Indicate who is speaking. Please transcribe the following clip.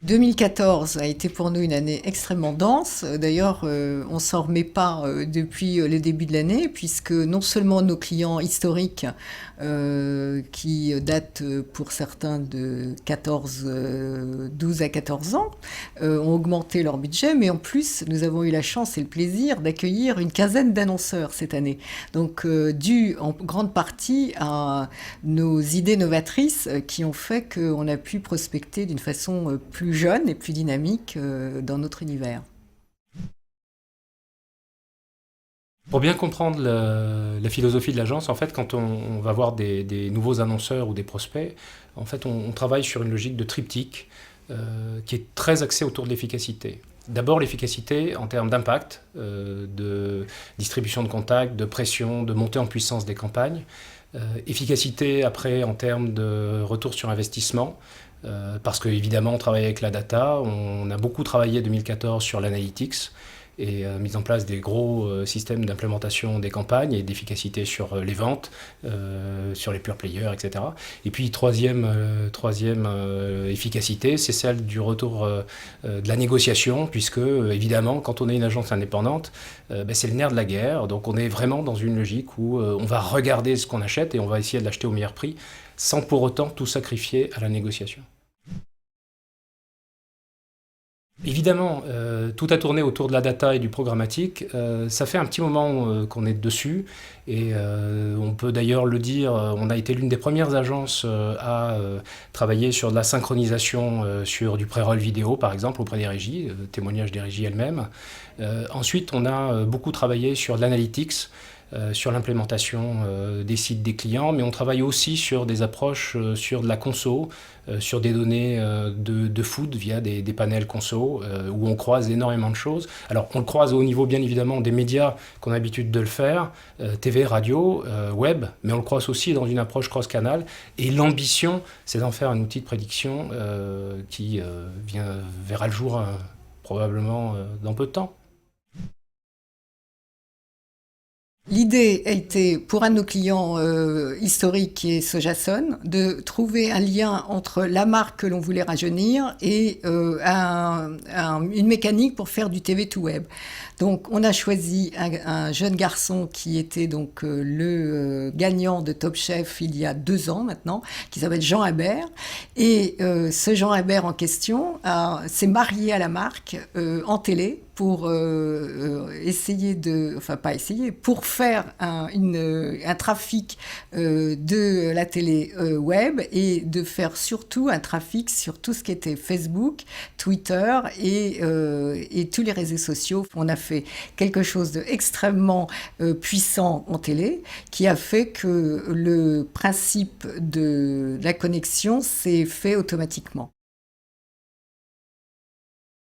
Speaker 1: 2014 a été pour nous une année extrêmement dense. D'ailleurs, on ne s'en remet pas depuis le début de l'année, puisque non seulement nos clients historiques, qui datent pour certains de 12 à 14 ans, ont augmenté leur budget, mais en plus, nous avons eu la chance et le plaisir d'accueillir une quinzaine d'annonceurs cette année. Donc, dû en grande partie à nos idées novatrices qui ont fait qu'on a pu prospecter d'une façon plus jeune et plus dynamique dans notre univers.
Speaker 2: Pour bien comprendre la philosophie de l'agence, en fait, quand on va voir des nouveaux annonceurs ou des prospects, en fait, on travaille sur une logique de triptyque qui est très axée autour de l'efficacité. D'abord l'efficacité en termes d'impact, de distribution de contacts, de pression, de montée en puissance des campagnes. Efficacité après en termes de retour sur investissement, parce qu'évidemment on travaille avec la data, on a beaucoup travaillé en 2014 sur l'analytics et mise en place des gros systèmes d'implémentation des campagnes et d'efficacité sur les ventes, sur les pure players, etc. Et puis troisième efficacité, c'est celle du retour de la négociation, puisque évidemment quand on est une agence indépendante, c'est le nerf de la guerre, donc on est vraiment dans une logique où on va regarder ce qu'on achète et on va essayer de l'acheter au meilleur prix, sans pour autant tout sacrifier à la négociation. Évidemment, tout a tourné autour de la data et du programmatique. Ça fait un petit moment qu'on est dessus et on peut d'ailleurs le dire, on a été l'une des premières agences à travailler sur de la synchronisation sur du pré-roll vidéo, par exemple, auprès des régies, témoignages des régies elles-mêmes. Ensuite, on a beaucoup travaillé sur l'analytics, sur l'implémentation des sites des clients, mais on travaille aussi sur des approches sur de la conso, sur des données de food via des panels conso, où on croise énormément de choses. Alors on le croise au niveau bien évidemment des médias qu'on a l'habitude de le faire, TV, radio, web, mais on le croise aussi dans une approche cross-canal. Et l'ambition, c'est d'en faire un outil de prédiction qui verra le jour probablement dans peu de temps.
Speaker 1: L'idée a été, pour un de nos clients historiques qui est Sojason, de trouver un lien entre la marque que l'on voulait rajeunir et une mécanique pour faire du TV to web. Donc on a choisi un jeune garçon qui était donc le gagnant de Top Chef il y a 2 ans maintenant, qui s'appelle Jean Habert. Et ce Jean Habert en question s'est marié à la marque en télé pour pour faire un trafic de la télé web et de faire surtout un trafic sur tout ce qui était Facebook, Twitter et tous les réseaux sociaux. On a fait quelque chose d'extrêmement puissant en télé qui a fait que le principe de la connexion s'est fait automatiquement.